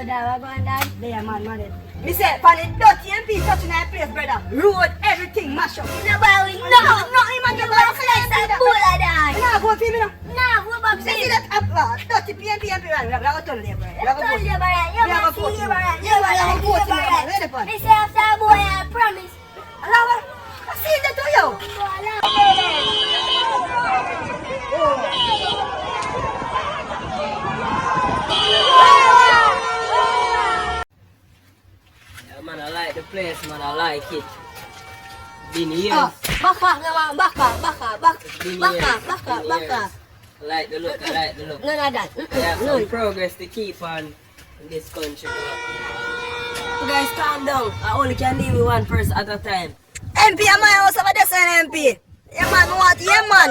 Yo, Dad, what going on? There, man. Me say, for the dirty MP touching that place, brother. Road, everything, mash up. No, but we know. Nothing, man. You want to collect some bull like that? Nah, go for me now. Nah, what about See that dirty PNP, right? We have a turn there, brother. We have a Tell vote. you, brother. You We have a must vote. see, brother. Yeah, we have a vote. Where the fun? Me say after a boy, I promise. Allow her. I see that to you. Yeah, man, I like the place, man. I like it. Been years. Back up. Been Back years. up. I like the look. None of that. I have some progress to keep on in this country. You guys calm down. I only can deal with one person at a time. MP at my house over there, saying MP. Yeah, man,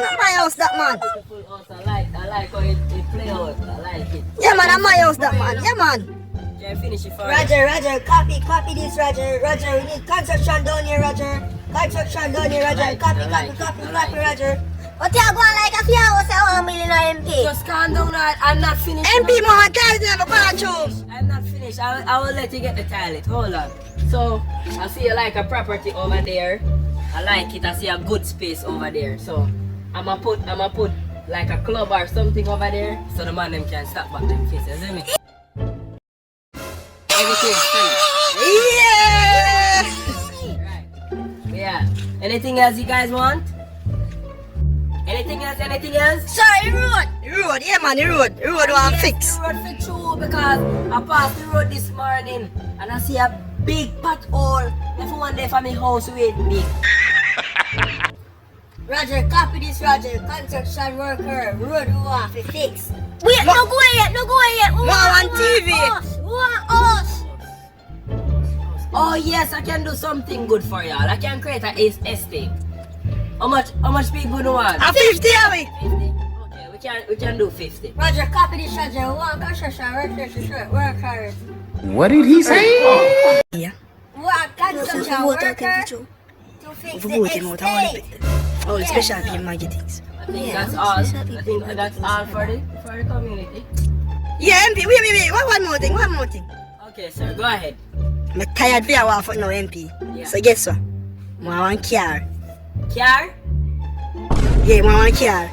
at my house, that man. Beautiful house. I like how it play out. I like it. Yeah, man, at my house, that man. Yeah, man. Can I finish it for Roger, copy this, Roger, we need construction down here, Roger. Copy, Roger. What you going like a few hours at 1 million MP? Just calm down. I'm not finished. MP, man, tell you have a bathroom. I'm not finished. I will let you get the toilet. Hold on. So, I see you like a property over there. I like it. I see a good space over there. So, I'ma put like a club or something over there so the man them can stop back them faces. See me? Everything's free. Yeah. Right. Yeah. Anything else you guys want? Anything else? Sorry, road. Yeah, man, the road want fix. The road fix through because I passed the road this morning and I see a big pothole. If one day for my house with big. Roger, copy this, Roger. Construction worker, road we want to fix. Wait, no go yet. No, on TV. Us. Oh yes, I can do something good for y'all. I can create a estate. How much people do you want? A 50, are we? 50? Okay, we can do 50. Roger, copy this, Roger. We want construction workers. What did he say? Yeah. We want construction workers to fix the estate. All the special people might get things. I think that's all. I think that's all for the community. Yeah, MP, wait. One more thing. Okay, sir, go ahead. I'm tired of our for no MP. Yeah. So guess what? I want car. Car? Yeah, I want car.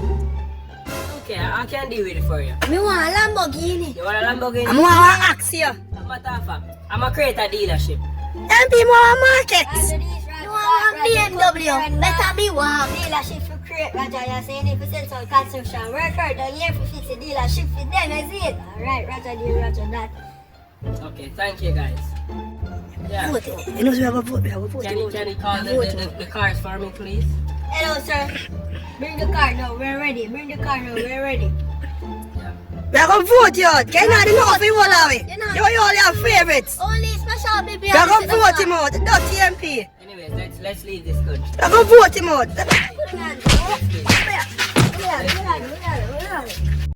Okay, I can deal with it for you. Me want a Lamborghini. You want a Lamborghini? I want an axe here. Matter of fact, I'm gonna create a dealership. MP, I want market. You want a BMW. Better be one. Dealership for create, Roger. You're saying if you send some construction worker down here for fix the dealership for them, is it? Alright, Roger that. Okay, thank you guys. Yeah. You know, we have a vote. Can you call the cars for me, please? Hello, sir. Bring the car now. We're ready. Yeah. We are going to vote you out. Can you not know if we want to have it? You only have favorites. Only special baby. We are going to vote him out. Dirty MP. Anyways, let's leave this country. We are going to vote him out. Let's leave. Let's